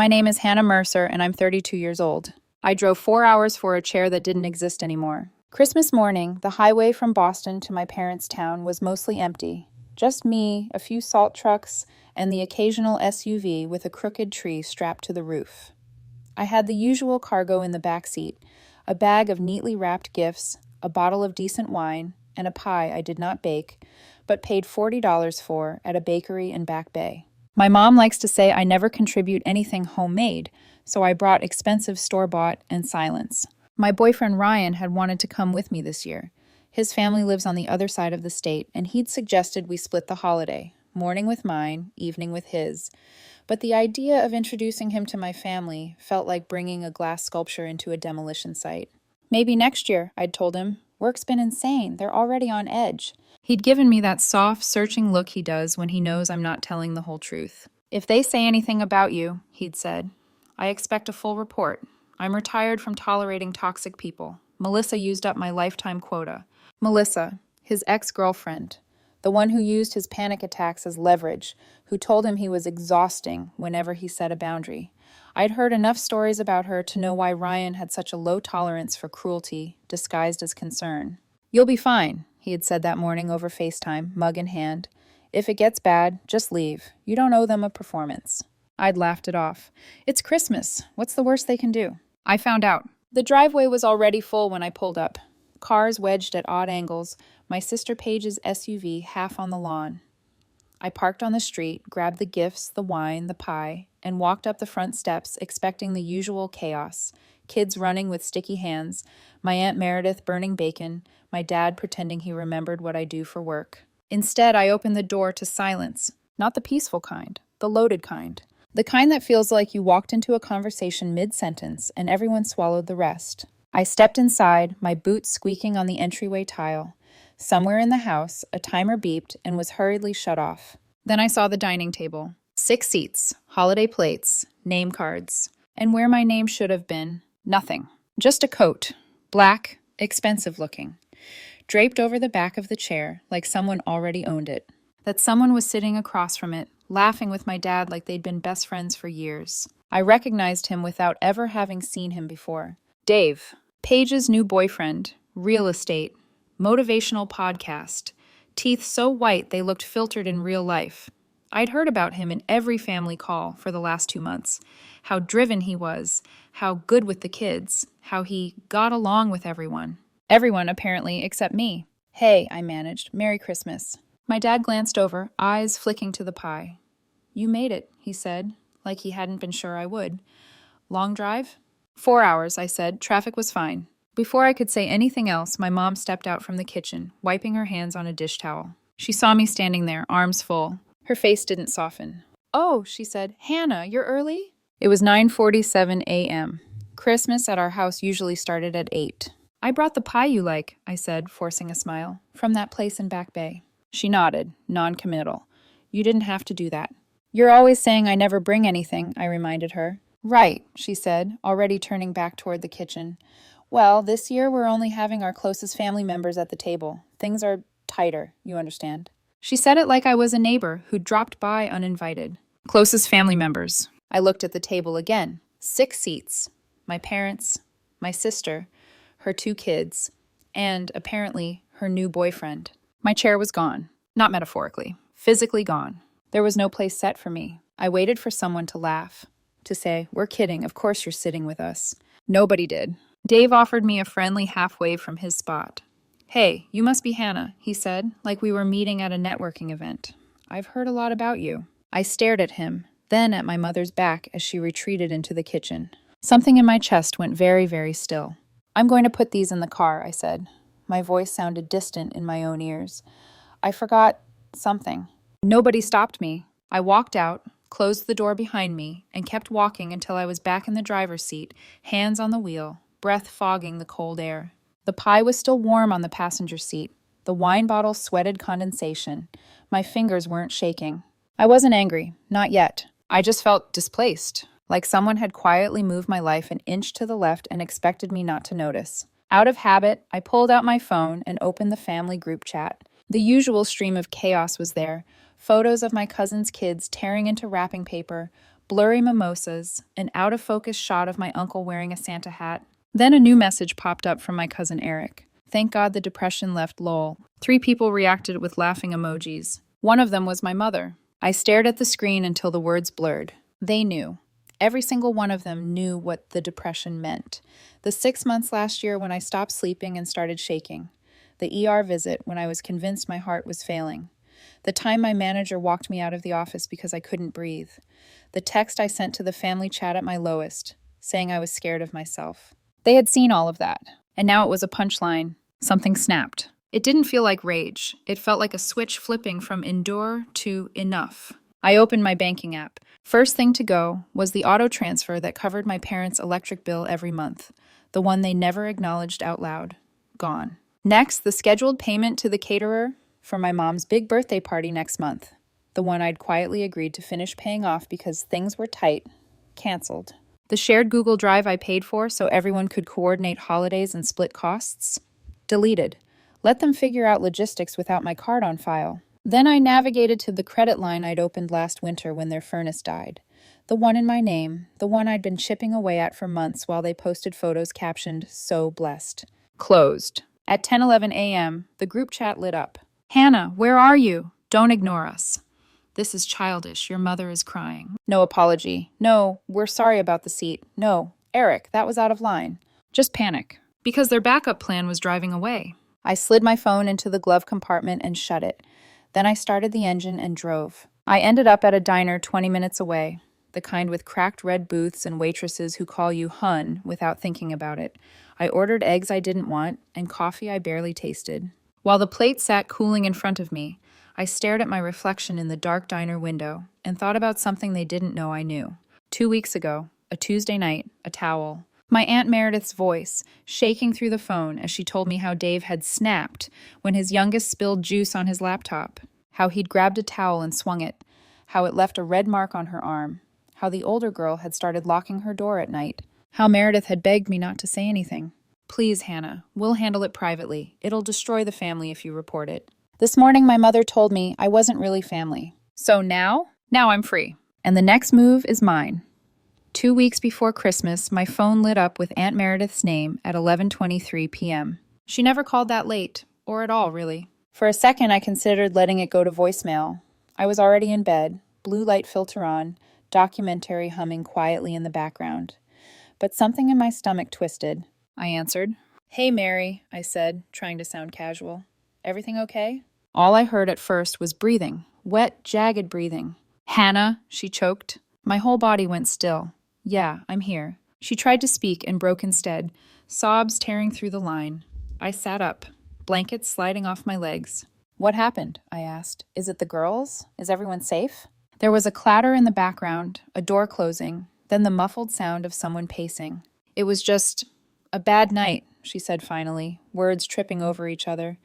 My name is Hannah Mercer, and I'm 32 years old. I drove 4 hours for a chair that didn't exist anymore. Christmas morning, the highway from Boston to my parents' town was mostly empty. Just me, a few salt trucks, and the occasional SUV with a crooked tree strapped to the roof. I had the usual cargo in the back seat, a bag of neatly wrapped gifts, a bottle of decent wine, and a pie I did not bake, but paid $40 for at a bakery in Back Bay. My mom likes to say I never contribute anything homemade, so I brought expensive store-bought and silence. My boyfriend Ryan had wanted to come with me this year. His family lives on the other side of the state, and he'd suggested we split the holiday, morning with mine, evening with his. But the idea of introducing him to my family felt like bringing a glass sculpture into a demolition site. Maybe next year, I'd told him. Work's been insane. They're already on edge. He'd given me that soft, searching look he does when he knows I'm not telling the whole truth. If they say anything about you, he'd said, I expect a full report. I'm retired from tolerating toxic people. Melissa used up my lifetime quota. Melissa, his ex-girlfriend, the one who used his panic attacks as leverage, who told him he was exhausting whenever he set a boundary. I'd heard enough stories about her to know why Ryan had such a low tolerance for cruelty disguised as concern. You'll be fine, he had said that morning over FaceTime, mug in hand. If it gets bad, just leave. You don't owe them a performance. I'd laughed it off. It's Christmas. What's the worst they can do? I found out. The driveway was already full when I pulled up. Cars wedged at odd angles, my sister Paige's SUV half on the lawn. I parked on the street, grabbed the gifts, the wine, the pie, and walked up the front steps expecting the usual chaos. Kids running with sticky hands, my Aunt Meredith burning bacon, my dad pretending he remembered what I do for work. Instead, I opened the door to silence, not the peaceful kind, the loaded kind. The kind that feels like you walked into a conversation mid-sentence and everyone swallowed the rest. I stepped inside, my boots squeaking on the entryway tile. Somewhere in the house, a timer beeped and was hurriedly shut off. Then I saw the dining table. 6 seats, holiday plates, name cards. And where my name should have been, nothing. Just a coat, black, expensive looking, draped over the back of the chair like someone already owned it. That someone was sitting across from it, laughing with my dad like they'd been best friends for years. I recognized him without ever having seen him before. Dave, Paige's new boyfriend, real estate, motivational podcast, teeth so white they looked filtered in real life. I'd heard about him in every family call for the last 2 months, how driven he was, how good with the kids, how he got along with everyone. Everyone, apparently, except me. Hey, I managed. Merry Christmas. My dad glanced over, eyes flicking to the pie. You made it, he said, like he hadn't been sure I would. Long drive? 4 hours, I said. Traffic was fine. Before I could say anything else, my mom stepped out from the kitchen, wiping her hands on a dish towel. She saw me standing there, arms full. Her face didn't soften. Oh, she said, Hannah, you're early? It was 9:47 a.m. Christmas at our house usually started at 8. I brought the pie you like, I said, forcing a smile, from that place in Back Bay. She nodded, non-committal. You didn't have to do that. You're always saying I never bring anything, I reminded her. Right, she said, already turning back toward the kitchen. Well, this year we're only having our closest family members at the table. Things are tighter, you understand. She said it like I was a neighbor who dropped by uninvited. Closest family members. I looked at the table again. 6 seats. My parents, my sister, her 2 kids, and, apparently, her new boyfriend. My chair was gone. Not metaphorically. Physically gone. There was no place set for me. I waited for someone to laugh. To say, we're kidding, of course you're sitting with us. Nobody did. Dave offered me a friendly half-wave from his spot. Hey, you must be Hannah, he said, like we were meeting at a networking event. I've heard a lot about you. I stared at him, then at my mother's back as she retreated into the kitchen. Something in my chest went very, very still. I'm going to put these in the car, I said. My voice sounded distant in my own ears. I forgot something. Nobody stopped me. I walked out, closed the door behind me, and kept walking until I was back in the driver's seat, hands on the wheel, breath fogging the cold air. The pie was still warm on the passenger seat. The wine bottle sweated condensation. My fingers weren't shaking. I wasn't angry, not yet. I just felt displaced, like someone had quietly moved my life an inch to the left and expected me not to notice. Out of habit, I pulled out my phone and opened the family group chat. The usual stream of chaos was there. Photos of my cousin's kids tearing into wrapping paper, blurry mimosas, an out-of-focus shot of my uncle wearing a Santa hat. Then a new message popped up from my cousin Eric. Thank God the depression left lol. 3 people reacted with laughing emojis. One of them was my mother. I stared at the screen until the words blurred. They knew. Every single one of them knew what the depression meant. The 6 months last year when I stopped sleeping and started shaking. The ER visit when I was convinced my heart was failing. The time my manager walked me out of the office because I couldn't breathe. The text I sent to the family chat at my lowest, saying I was scared of myself. They had seen all of that, and now it was a punchline. Something snapped. It didn't feel like rage. It felt like a switch flipping from endure to enough. I opened my banking app. First thing to go was the auto transfer that covered my parents' electric bill every month, the one they never acknowledged out loud. Gone. Next, the scheduled payment to the caterer for my mom's big birthday party next month, the one I'd quietly agreed to finish paying off because things were tight. Canceled. The shared Google Drive I paid for so everyone could coordinate holidays and split costs. Deleted. Let them figure out logistics without my card on file. Then I navigated to the credit line I'd opened last winter when their furnace died. The one in my name, the one I'd been chipping away at for months while they posted photos captioned, "So blessed." Closed. At 10:11 a.m., the group chat lit up. Hannah, where are you? Don't ignore us. This is childish. Your mother is crying. No apology. No, we're sorry about the seat. No, Eric, that was out of line. Just panic. Because their backup plan was driving away. I slid my phone into the glove compartment and shut it. Then I started the engine and drove. I ended up at a diner 20 minutes away, the kind with cracked red booths and waitresses who call you hun without thinking about it. I ordered eggs I didn't want and coffee I barely tasted. While the plate sat cooling in front of me, I stared at my reflection in the dark diner window and thought about something they didn't know I knew. 2 weeks ago, a Tuesday night, a towel. My Aunt Meredith's voice, shaking through the phone as she told me how Dave had snapped when his youngest spilled juice on his laptop, how he'd grabbed a towel and swung it, how it left a red mark on her arm, how the older girl had started locking her door at night, how Meredith had begged me not to say anything. Please, Hannah, we'll handle it privately. It'll destroy the family if you report it. This morning my mother told me I wasn't really family. So now I'm free. And the next move is mine. 2 weeks before Christmas, my phone lit up with Aunt Meredith's name at 11:23 p.m. She never called that late, or at all, really. For a second, I considered letting it go to voicemail. I was already in bed, blue light filter on, documentary humming quietly in the background. But something in my stomach twisted. I answered. Hey, Mary, I said, trying to sound casual. Everything okay? All I heard at first was breathing, wet, jagged breathing. Hannah, she choked. My whole body went still. Yeah, I'm here. She tried to speak and broke instead, sobs tearing through the line. I sat up, blankets sliding off my legs. What happened? I asked. Is it the girls? Is everyone safe? There was a clatter in the background, a door closing, then the muffled sound of someone pacing. It was just a bad night, she said finally, words tripping over each other.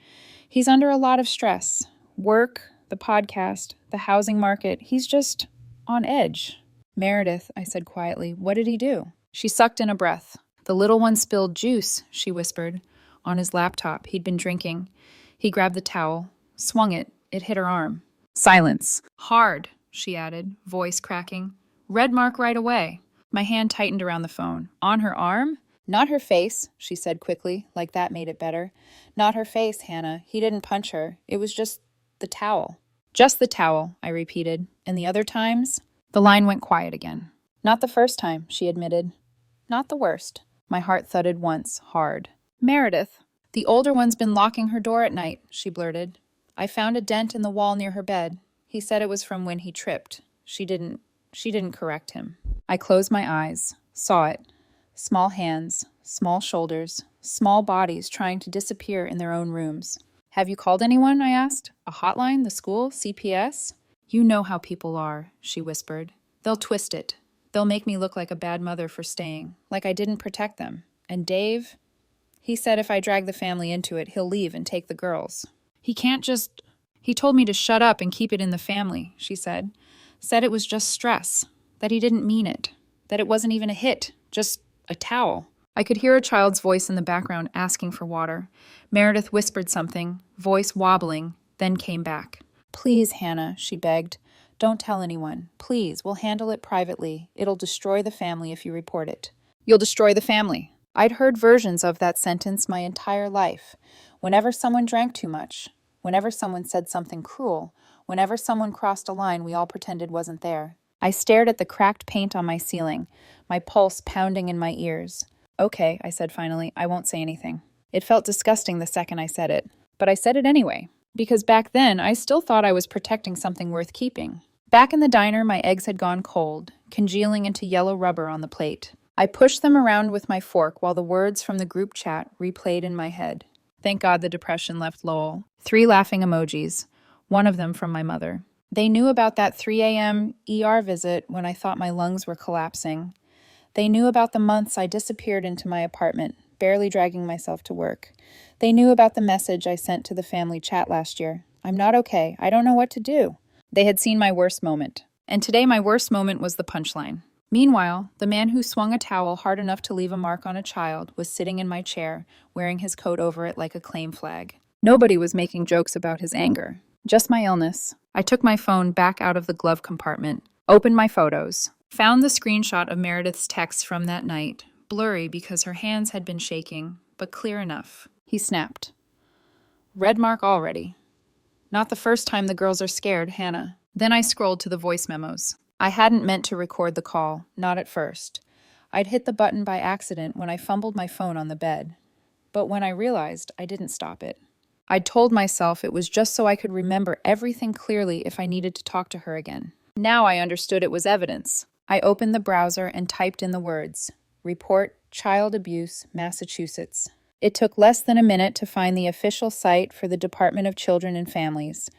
He's under a lot of stress. Work, the podcast, the housing market. He's just on edge. Meredith, I said quietly, what did he do? She sucked in a breath. The little one spilled juice, she whispered, on his laptop. He'd been drinking. He grabbed the towel, swung it. It hit her arm. Silence. Hard, she added, voice cracking. Red mark right away. My hand tightened around the phone. On her arm? Not her face, she said quickly, like that made it better. Not her face, Hannah. He didn't punch her. It was just the towel. Just the towel, I repeated. And the other times? The line went quiet again. Not the first time, she admitted. Not the worst. My heart thudded once, hard. Meredith. The older one's been locking her door at night, she blurted. I found a dent in the wall near her bed. He said it was from when he tripped. She didn't correct him. I closed my eyes, saw it. Small hands, small shoulders, small bodies trying to disappear in their own rooms. Have you called anyone? I asked. A hotline? The school? CPS? You know how people are, she whispered. They'll twist it. They'll make me look like a bad mother for staying, like I didn't protect them. And Dave? He said if I drag the family into it, he'll leave and take the girls. He can't just... He told me to shut up and keep it in the family, she said. Said it was just stress, that he didn't mean it, that it wasn't even a hit, just a towel. I could hear a child's voice in the background asking for water. Meredith whispered something, voice wobbling, then came back. Please, Hannah, she begged. Don't tell anyone. Please, we'll handle it privately. It'll destroy the family if you report it. You'll destroy the family. I'd heard versions of that sentence my entire life. Whenever someone drank too much, whenever someone said something cruel, whenever someone crossed a line we all pretended wasn't there. I stared at the cracked paint on my ceiling, my pulse pounding in my ears. Okay, I said finally, I won't say anything. It felt disgusting the second I said it, but I said it anyway, because back then I still thought I was protecting something worth keeping. Back in the diner, my eggs had gone cold, congealing into yellow rubber on the plate. I pushed them around with my fork while the words from the group chat replayed in my head. Thank God the depression left Lowell. 3 laughing emojis, one of them from my mother. They knew about that 3 a.m. ER visit when I thought my lungs were collapsing. They knew about the months I disappeared into my apartment, barely dragging myself to work. They knew about the message I sent to the family chat last year. I'm not okay. I don't know what to do. They had seen my worst moment. And today my worst moment was the punchline. Meanwhile, the man who swung a towel hard enough to leave a mark on a child was sitting in my chair, wearing his coat over it like a claim flag. Nobody was making jokes about his anger. Just my illness. I took my phone back out of the glove compartment, opened my photos, found the screenshot of Meredith's text from that night, blurry because her hands had been shaking, but clear enough. He snapped. Red mark already. Not the first time the girls are scared, Hannah. Then I scrolled to the voice memos. I hadn't meant to record the call, not at first. I'd hit the button by accident when I fumbled my phone on the bed. But when I realized, I didn't stop it. I'd told myself it was just so I could remember everything clearly if I needed to talk to her again. Now I understood it was evidence. I opened the browser and typed in the words, Report Child Abuse, Massachusetts. It took less than a minute to find the official site for the Department of Children and Families.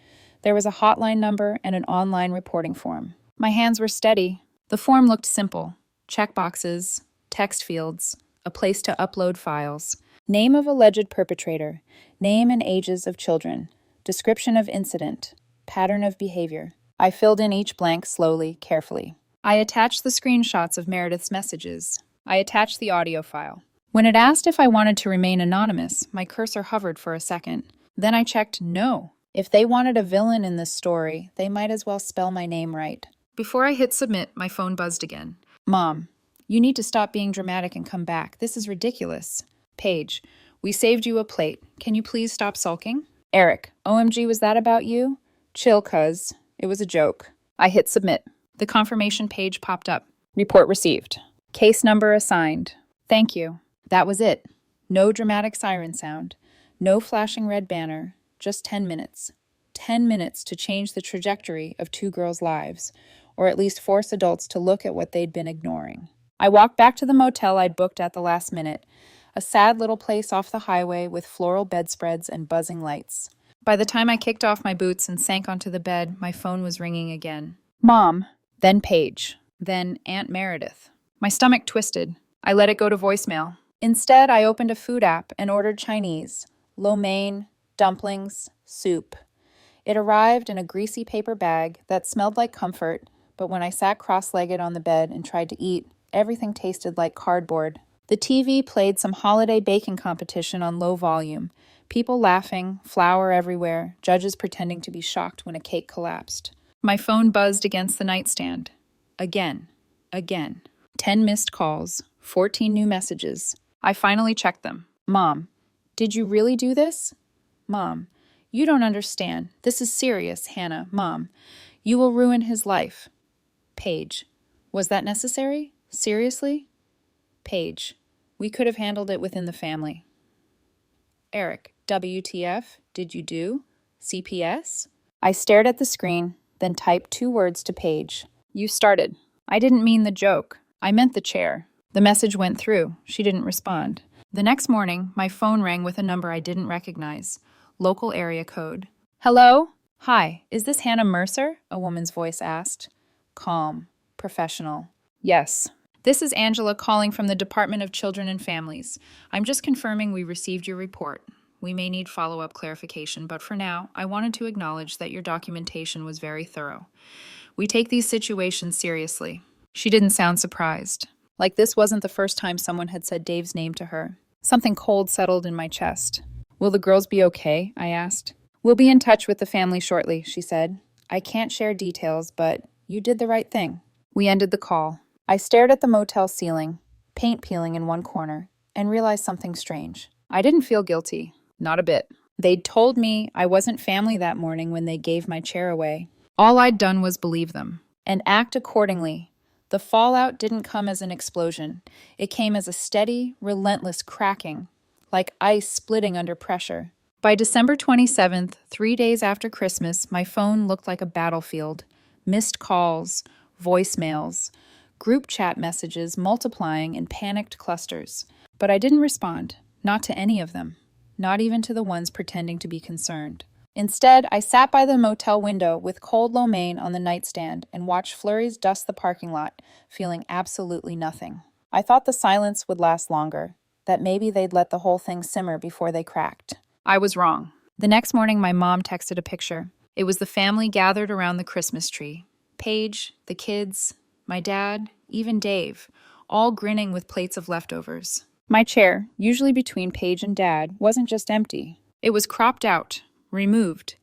There was a hotline number and an online reporting form. My hands were steady. The form looked simple. Checkboxes, text fields, a place to upload files. Name of alleged perpetrator, name and ages of children, description of incident, pattern of behavior. I filled in each blank slowly, carefully. I attached the screenshots of Meredith's messages. I attached the audio file. When it asked if I wanted to remain anonymous, my cursor hovered for a second. Then I checked no. If they wanted a villain in this story, they might as well spell my name right. Before I hit submit, my phone buzzed again. Mom, you need to stop being dramatic and come back. This is ridiculous. Paige, we saved you a plate. Can you please stop sulking? Eric, OMG, was that about you? Chill, cuz. It was a joke. I hit submit. The confirmation page popped up. Report received. Case number assigned. Thank you. That was it. No dramatic siren sound. No flashing red banner. Just 10 minutes. 10 minutes to change the trajectory of 2 girls' lives, or at least force adults to look at what they'd been ignoring. I walked back to the motel I'd booked at the last minute, a sad little place off the highway with floral bedspreads and buzzing lights. By the time I kicked off my boots and sank onto the bed, my phone was ringing again. Mom, then Paige, then Aunt Meredith. My stomach twisted. I let it go to voicemail. Instead, I opened a food app and ordered Chinese, lo mein, dumplings, soup. It arrived in a greasy paper bag that smelled like comfort, but when I sat cross-legged on the bed and tried to eat, everything tasted like cardboard. The TV played some holiday baking competition on low volume. People laughing, flour everywhere, judges pretending to be shocked when a cake collapsed. My phone buzzed against the nightstand. Again. 10 missed calls, 14 new messages. I finally checked them. Mom, did you really do this? Mom, you don't understand. This is serious, Hannah. Mom, you will ruin his life. Paige, was that necessary? Seriously? Paige, we could have handled it within the family. Eric, WTF? Did you do? CPS? I stared at the screen, then typed 2 words to Paige. You started. I didn't mean the joke. I meant the chair. The message went through. She didn't respond. The next morning, my phone rang with a number I didn't recognize. Local area code. Hello? Hi, is this Hannah Mercer? A woman's voice asked. Calm. Professional. Yes. This is Angela calling from the Department of Children and Families. I'm just confirming we received your report. We may need follow-up clarification, but for now, I wanted to acknowledge that your documentation was very thorough. We take these situations seriously. She didn't sound surprised. Like this wasn't the first time someone had said Dave's name to her. Something cold settled in my chest. Will the girls be okay? I asked. We'll be in touch with the family shortly, she said. I can't share details, but you did the right thing. We ended the call. I stared at the motel ceiling, paint peeling in one corner, and realized something strange. I didn't feel guilty. Not a bit. They'd told me I wasn't family that morning when they gave my chair away. All I'd done was believe them and act accordingly. The fallout didn't come as an explosion. It came as a steady, relentless cracking, like ice splitting under pressure. By December 27th, 3 days after Christmas, my phone looked like a battlefield. Missed calls, voicemails, group chat messages multiplying in panicked clusters. But I didn't respond, not to any of them, not even to the ones pretending to be concerned. Instead, I sat by the motel window with cold lo mein on the nightstand and watched flurries dust the parking lot, feeling absolutely nothing. I thought the silence would last longer, that maybe they'd let the whole thing simmer before they cracked. I was wrong. The next morning, my mom texted a picture. It was the family gathered around the Christmas tree. Paige, the kids, my dad, even Dave, all grinning with plates of leftovers. My chair, usually between Paige and Dad, wasn't just empty. It was cropped out, removed,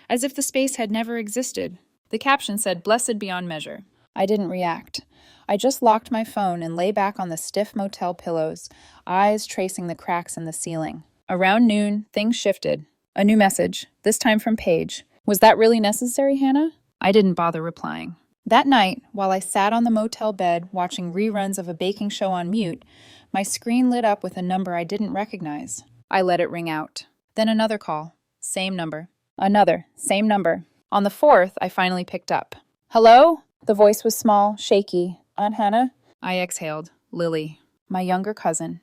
as if the space had never existed. The caption said, "Blessed beyond measure." I didn't react. I just locked my phone and lay back on the stiff motel pillows, eyes tracing the cracks in the ceiling. Around noon, things shifted. A new message, this time from Paige. "Was that really necessary, Hannah?" I didn't bother replying. That night, while I sat on the motel bed watching reruns of a baking show on mute, my screen lit up with a number I didn't recognize. I let it ring out. Then another call. Same number. Another. Same number. On the fourth, I finally picked up. "Hello?" The voice was small, shaky. "Aunt Hannah?" I exhaled. Lily. My younger cousin.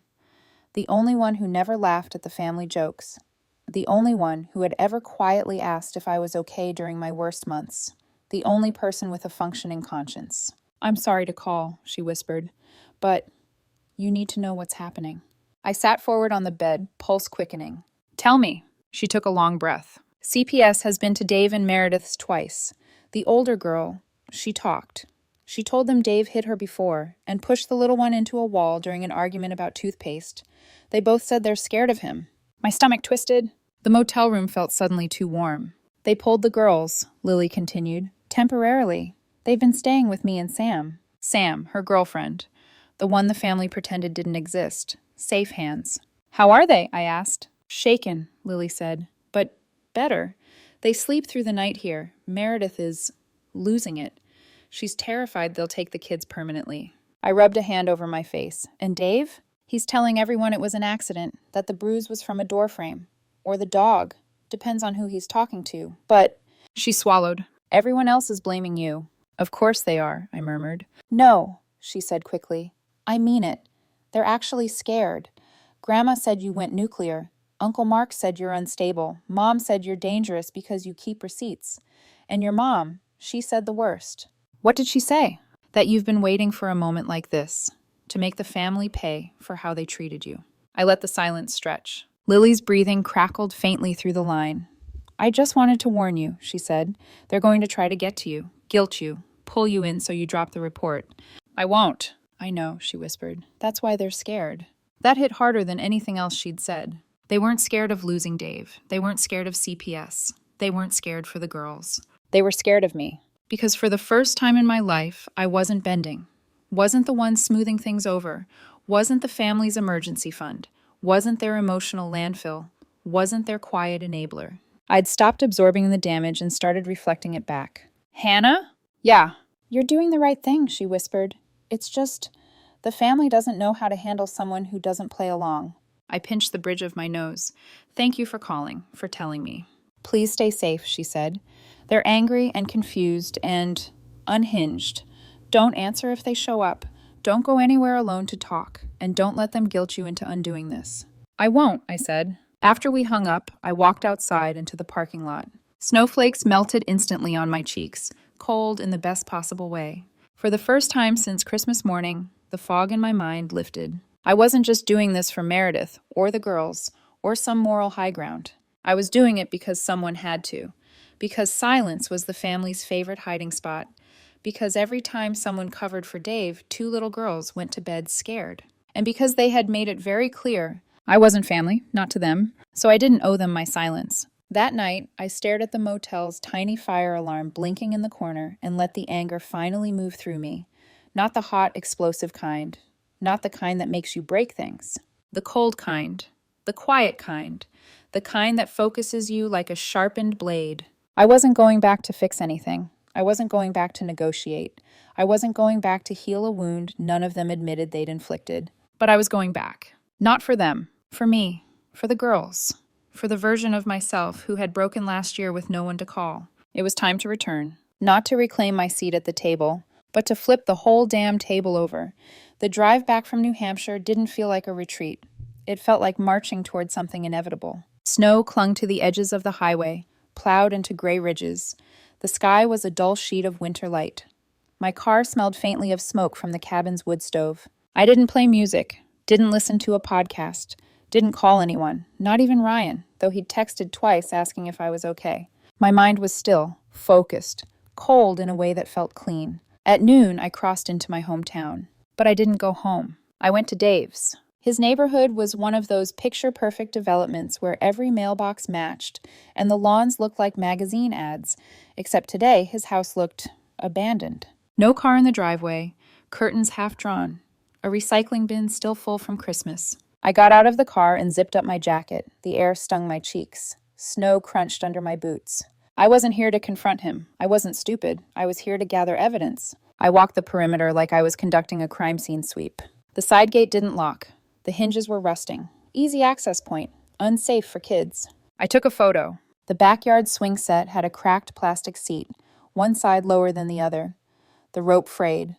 The only one who never laughed at the family jokes. The only one who had ever quietly asked if I was okay during my worst months. The only person with a functioning conscience. "I'm sorry to call," she whispered, "but you need to know what's happening." I sat forward on the bed, pulse quickening. "Tell me." She took a long breath. "CPS has been to Dave and Meredith's twice. The older girl, she talked. She told them Dave hit her before and pushed the little one into a wall during an argument about toothpaste. They both said they're scared of him." My stomach twisted. The motel room felt suddenly too warm. "They pulled the girls," Lily continued, "temporarily. They've been staying with me and Sam." Sam, her girlfriend. The one the family pretended didn't exist. Safe hands. "How are they?" I asked. "Shaken," Lily said. "But better. They sleep through the night here. Meredith is losing it. She's terrified they'll take the kids permanently." I rubbed a hand over my face. "And Dave? He's telling everyone it was an accident, that the bruise was from a doorframe. Or the dog. Depends on who he's talking to. But..." She swallowed. "Everyone else is blaming you." "Of course they are," I murmured. "No," she said quickly. "I mean it. They're actually scared. Grandma said you went nuclear. Uncle Mark said you're unstable. Mom said you're dangerous because you keep receipts. And your mom, she said the worst." "What did she say?" "That you've been waiting for a moment like this, to make the family pay for how they treated you." I let the silence stretch. Lily's breathing crackled faintly through the line. "I just wanted to warn you," she said. "They're going to try to get to you, guilt you, pull you in so you drop the report." "I won't." "I know," she whispered. "That's why they're scared." That hit harder than anything else she'd said. They weren't scared of losing Dave. They weren't scared of CPS. They weren't scared for the girls. They were scared of me. Because for the first time in my life, I wasn't bending. Wasn't the one smoothing things over. Wasn't the family's emergency fund. Wasn't their emotional landfill. Wasn't their quiet enabler. I'd stopped absorbing the damage and started reflecting it back. "Hannah?" "Yeah." "You're doing the right thing," she whispered. "It's just, the family doesn't know how to handle someone who doesn't play along." I pinched the bridge of my nose. "Thank you for calling, for telling me." "Please stay safe," she said. "They're angry and confused and unhinged. Don't answer if they show up. Don't go anywhere alone to talk, and don't let them guilt you into undoing this." "I won't," I said. After we hung up, I walked outside into the parking lot. Snowflakes melted instantly on my cheeks, cold in the best possible way. For the first time since Christmas morning, the fog in my mind lifted. I wasn't just doing this for Meredith, or the girls, or some moral high ground. I was doing it because someone had to. Because silence was the family's favorite hiding spot. Because every time someone covered for Dave, 2 little girls went to bed scared. And because they had made it very clear I wasn't family, not to them, so I didn't owe them my silence. That night, I stared at the motel's tiny fire alarm blinking in the corner and let the anger finally move through me. Not the hot, explosive kind. Not the kind that makes you break things. The cold kind. The quiet kind. The kind that focuses you like a sharpened blade. I wasn't going back to fix anything. I wasn't going back to negotiate. I wasn't going back to heal a wound none of them admitted they'd inflicted. But I was going back. Not for them. For me. For the girls. For the version of myself who had broken last year with no one to call. It was time to return. Not to reclaim my seat at the table, but to flip the whole damn table over. The drive back from New Hampshire didn't feel like a retreat. It felt like marching toward something inevitable. Snow clung to the edges of the highway, plowed into gray ridges. The sky was a dull sheet of winter light. My car smelled faintly of smoke from the cabin's wood stove. I didn't play music, didn't listen to a podcast, didn't call anyone, not even Ryan, though he'd texted twice asking if I was okay. My mind was still, focused, cold in a way that felt clean. At noon, I crossed into my hometown. But I didn't go home. I went to Dave's. His neighborhood was one of those picture-perfect developments where every mailbox matched, and the lawns looked like magazine ads, except today his house looked abandoned. No car in the driveway, curtains half drawn, a recycling bin still full from Christmas. I got out of the car and zipped up my jacket. The air stung my cheeks. Snow crunched under my boots. I wasn't here to confront him. I wasn't stupid. I was here to gather evidence. I walked the perimeter like I was conducting a crime scene sweep. The side gate didn't lock. The hinges were rusting. Easy access point. Unsafe for kids. I took a photo. The backyard swing set had a cracked plastic seat, one side lower than the other. The rope frayed.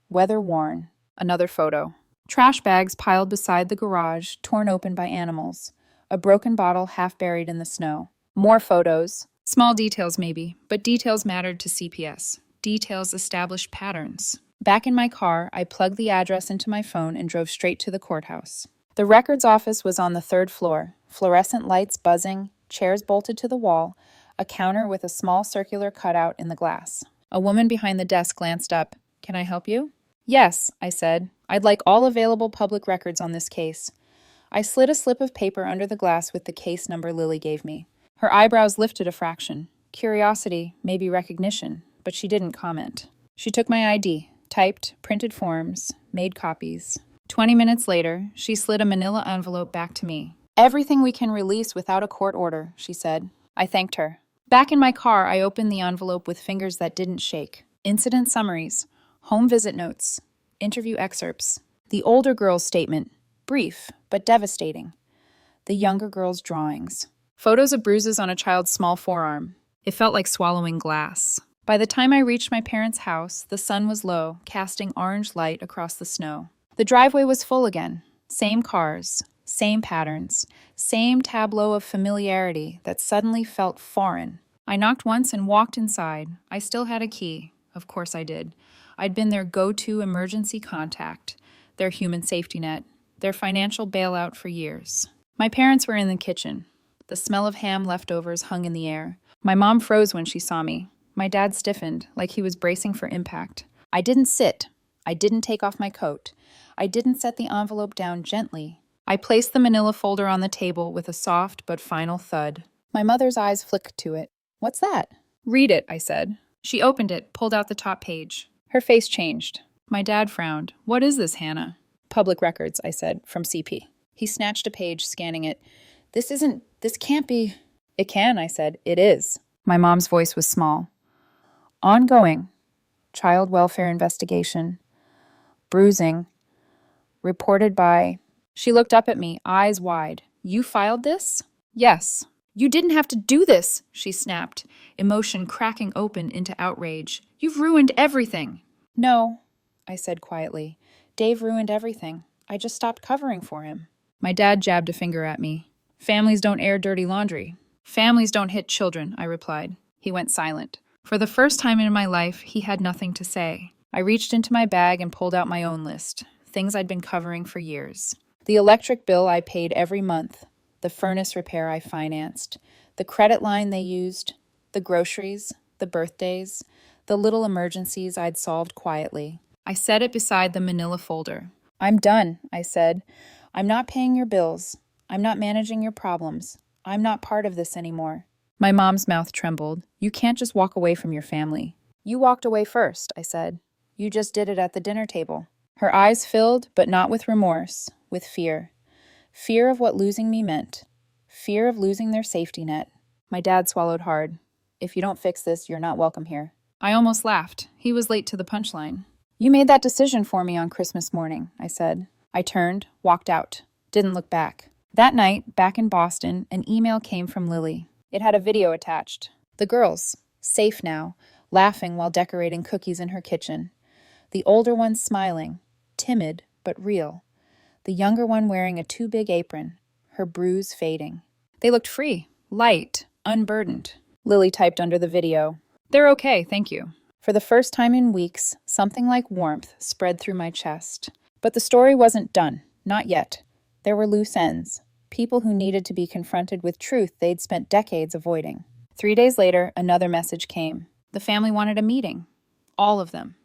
Weather worn. Another photo. Trash bags piled beside the garage, torn open by animals. A broken bottle half buried in the snow. More photos. Small details maybe, but details mattered to CPS. Details established patterns. Back in my car, I plugged the address into my phone and drove straight to the courthouse. The records office was on the third floor, fluorescent lights buzzing, chairs bolted to the wall, a counter with a small circular cutout in the glass. A woman behind the desk glanced up. "Can I help you?" "Yes," I said. "I'd like all available public records on this case." I slid a slip of paper under the glass with the case number Lily gave me. Her eyebrows lifted a fraction. Curiosity, maybe recognition, but she didn't comment. She took my ID, typed, printed forms, made copies. 20 minutes later, she slid a manila envelope back to me. "Everything we can release without a court order," she said. I thanked her. Back in my car, I opened the envelope with fingers that didn't shake. Incident summaries, home visit notes, interview excerpts. The older girl's statement, brief but devastating. The younger girl's drawings. Photos of bruises on a child's small forearm. It felt like swallowing glass. By the time I reached my parents' house, the sun was low, casting orange light across the snow. The driveway was full again. Same cars, same patterns, same tableau of familiarity that suddenly felt foreign. I knocked once and walked inside. I still had a key. Of course I did. I'd been their go-to emergency contact, their human safety net, their financial bailout for years. My parents were in the kitchen. The smell of ham leftovers hung in the air. My mom froze when she saw me. My dad stiffened, like he was bracing for impact. I didn't sit. I didn't take off my coat. I didn't set the envelope down gently. I placed the manila folder on the table with a soft but final thud. My mother's eyes flicked to it. "What's that?" "Read it," I said. She opened it, pulled out the top page. Her face changed. My dad frowned. "What is this, Hannah?" "Public records," I said, from CP. He snatched a page, scanning it. This can't be." "It can," I said. "It is." My mom's voice was small. "Ongoing. Child welfare investigation. Bruising. Reported by..." She looked up at me, eyes wide. "You filed this?" "Yes." "You didn't have to do this," she snapped, emotion cracking open into outrage. "You've ruined everything." "No," I said quietly. "Dave ruined everything. I just stopped covering for him." My dad jabbed a finger at me. "Families don't air dirty laundry." "Families don't hit children," I replied. He went silent. For the first time in my life, he had nothing to say. I reached into my bag and pulled out my own list, things I'd been covering for years. The electric bill I paid every month, the furnace repair I financed, the credit line they used, the groceries, the birthdays, the little emergencies I'd solved quietly. I set it beside the manila folder. "I'm done," I said. "I'm not paying your bills. I'm not managing your problems. I'm not part of this anymore. My mom's mouth trembled. You can't just walk away from your family. You walked away first, I said. You just did it at the dinner table. Her eyes filled, but not with remorse, with fear. Fear of what losing me meant. Fear of losing their safety net. My dad swallowed hard. If you don't fix this, you're not welcome here. I almost laughed. He was late to the punchline. You made that decision for me on Christmas morning, I said. I turned, walked out, didn't look back. That night, back in Boston, an email came from Lily. It had a video attached. The girls, safe now, laughing while decorating cookies in her kitchen. The older one smiling, timid but real. The younger one wearing a too big apron, her bruise fading. They looked free, light, unburdened. Lily typed under the video, "They're okay, thank you." For the first time in weeks, something like warmth spread through my chest. But the story wasn't done, not yet. There were loose ends, people who needed to be confronted with truth they'd spent decades avoiding. 3 days later, another message came. The family wanted a meeting. All of them.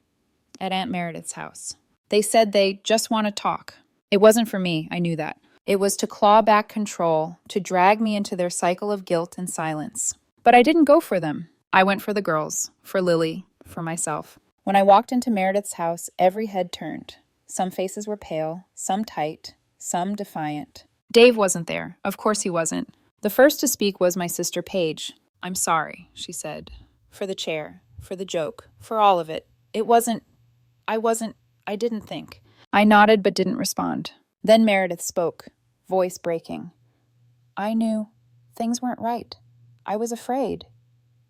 At Aunt Meredith's house. They said they just want to talk. It wasn't for me, I knew that. It was to claw back control, to drag me into their cycle of guilt and silence. But I didn't go for them. I went for the girls, for Lily, for myself. When I walked into Meredith's house, every head turned. Some faces were pale, some tight, some defiant. Dave wasn't there. Of course he wasn't. The first to speak was my sister Paige. "I'm sorry," she said. "For the chair, for the joke, for all of it. I didn't think." I nodded but didn't respond. Then Meredith spoke, voice breaking. "I knew things weren't right. I was afraid.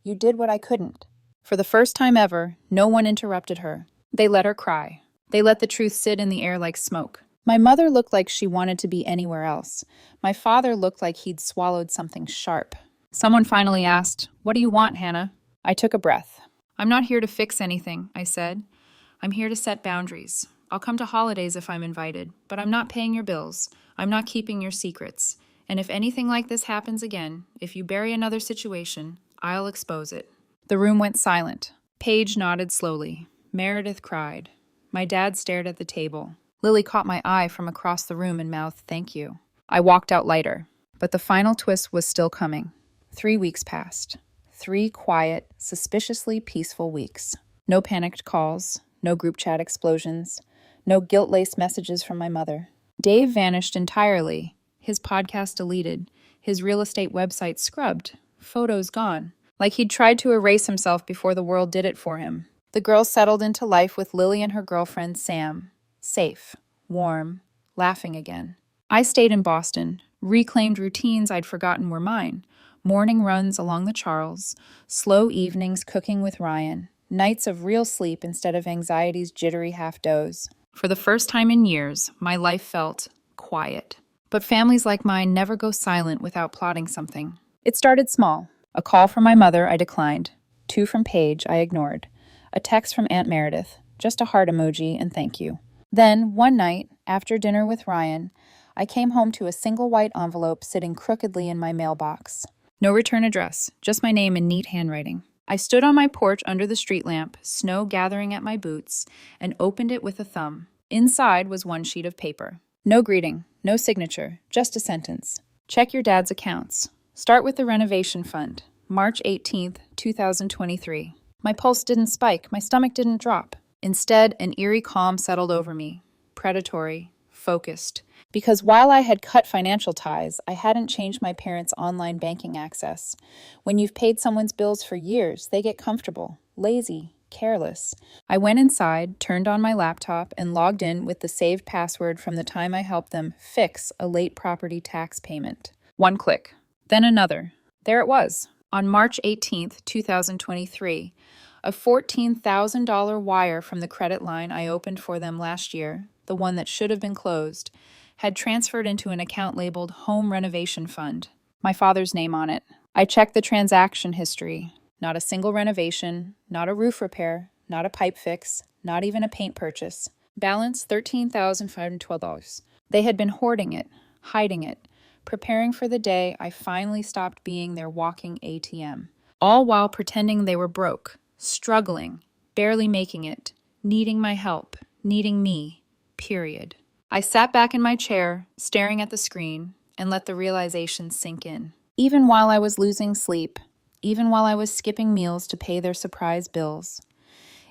You did what I couldn't." For the first time ever, no one interrupted her. They let her cry. They let the truth sit in the air like smoke. My mother looked like she wanted to be anywhere else. My father looked like he'd swallowed something sharp. Someone finally asked, "What do you want, Hannah?" I took a breath. "I'm not here to fix anything," I said. "I'm here to set boundaries. I'll come to holidays if I'm invited, but I'm not paying your bills. I'm not keeping your secrets. And if anything like this happens again, if you bury another situation, I'll expose it." The room went silent. Paige nodded slowly. Meredith cried. My dad stared at the table. Lily caught my eye from across the room and mouthed, "Thank you." I walked out lighter. But the final twist was still coming. 3 weeks passed. 3 quiet, suspiciously peaceful weeks. No panicked calls, no group chat explosions, no guilt-laced messages from my mother. Dave vanished entirely. His podcast deleted. His real estate website scrubbed. Photos gone. Like he'd tried to erase himself before the world did it for him. The girls settled into life with Lily and her girlfriend, Sam. Safe, warm, laughing again. I stayed in Boston, reclaimed routines I'd forgotten were mine. Morning runs along the Charles, slow evenings cooking with Ryan, nights of real sleep instead of anxiety's jittery half-doze. For the first time in years, my life felt quiet. But families like mine never go silent without plotting something. It started small. A call from my mother I declined. 2 from Paige I ignored. A text from Aunt Meredith, just a heart emoji and thank you. Then, one night, after dinner with Ryan, I came home to a single white envelope sitting crookedly in my mailbox. No return address, just my name in neat handwriting. I stood on my porch under the street lamp, snow gathering at my boots, and opened it with a thumb. Inside was one sheet of paper. No greeting, no signature, just a sentence. Check your dad's accounts. Start with the renovation fund. March 18th, 2023. My pulse didn't spike, my stomach didn't drop. Instead, an eerie calm settled over me. Predatory, focused. Because while I had cut financial ties, I hadn't changed my parents' online banking access. When you've paid someone's bills for years, they get comfortable, lazy, careless. I went inside, turned on my laptop, and logged in with the saved password from the time I helped them fix a late property tax payment. One click, then another. There it was. On March 18th, 2023, a $14,000 wire from the credit line I opened for them last year, the one that should have been closed, had transferred into an account labeled Home Renovation Fund. My father's name on it. I checked the transaction history. Not a single renovation, not a roof repair, not a pipe fix, not even a paint purchase. Balance $13,512. They had been hoarding it, hiding it, preparing for the day I finally stopped being their walking ATM. All while pretending they were broke, struggling, barely making it, needing my help, needing me, period. I sat back in my chair, staring at the screen, and let the realization sink in. Even while I was losing sleep, even while I was skipping meals to pay their surprise bills.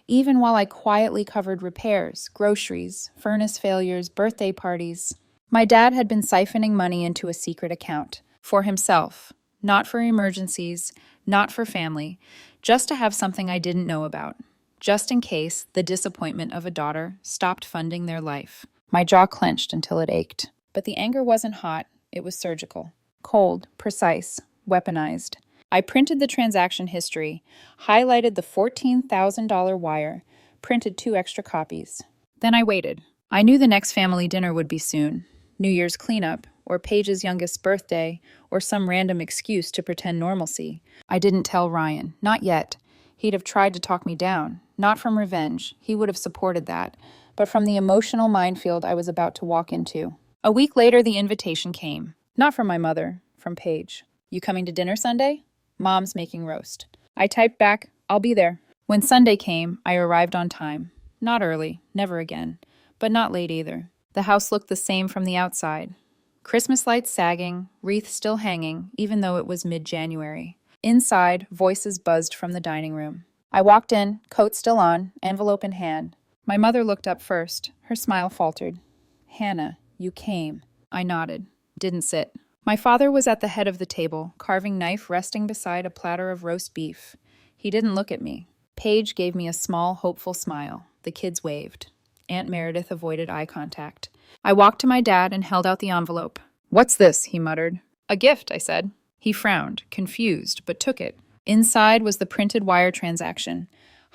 Even while I quietly covered repairs, groceries, furnace failures, birthday parties. My dad had been siphoning money into a secret account. For himself. Not for emergencies, not for family. Just to have something I didn't know about. Just in case the disappointment of a daughter stopped funding their life. My jaw clenched until it ached. But the anger wasn't hot, it was surgical. Cold, precise, weaponized. I printed the transaction history, highlighted the $14,000 wire, printed 2 extra copies. Then I waited. I knew the next family dinner would be soon. New Year's cleanup, or Paige's youngest birthday, or some random excuse to pretend normalcy. I didn't tell Ryan, not yet. He'd have tried to talk me down, not from revenge, he would have supported that, but from the emotional minefield I was about to walk into. A week later, the invitation came. Not from my mother, from Paige. You coming to dinner Sunday? Mom's making roast. I typed back, I'll be there. When Sunday came, I arrived on time. Not early, never again, but not late either. The house looked the same from the outside. Christmas lights sagging, wreaths still hanging, even though it was mid-January. Inside, voices buzzed from the dining room. I walked in, coat still on, envelope in hand. My mother looked up first. Her smile faltered. Hannah, you came. I nodded. Didn't sit. My father was at the head of the table, carving knife resting beside a platter of roast beef. He didn't look at me. Paige gave me a small, hopeful smile. The kids waved. Aunt Meredith avoided eye contact. I walked to my dad and held out the envelope. What's this? He muttered. A gift, I said. He frowned, confused, but took it. Inside was the printed wire transaction.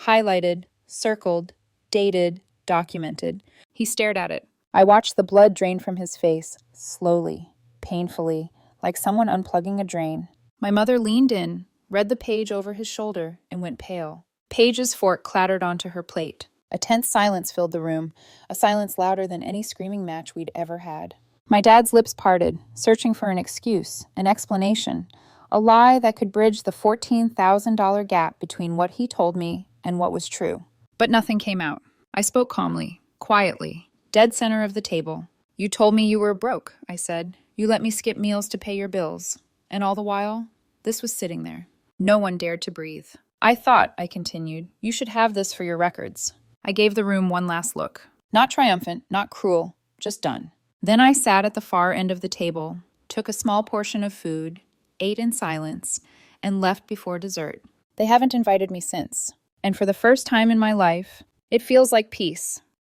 Highlighted, circled, dated, documented. He stared at it. I watched the blood drain from his face, slowly. Painfully, like someone unplugging a drain. My mother leaned in, read the page over his shoulder, and went pale. Paige's fork clattered onto her plate. A tense silence filled the room, a silence louder than any screaming match we'd ever had. My dad's lips parted, searching for an excuse, an explanation, a lie that could bridge the $14,000 gap between what he told me and what was true. But nothing came out. I spoke calmly, quietly, dead center of the table. You told me you were broke, I said. You let me skip meals to pay your bills. And all the while, this was sitting there. No one dared to breathe. I thought, I continued, you should have this for your records. I gave the room one last look. Not triumphant, not cruel, just done. Then I sat at the far end of the table, took a small portion of food, ate in silence, and left before dessert. They haven't invited me since. And for the first time in my life, it feels like peace.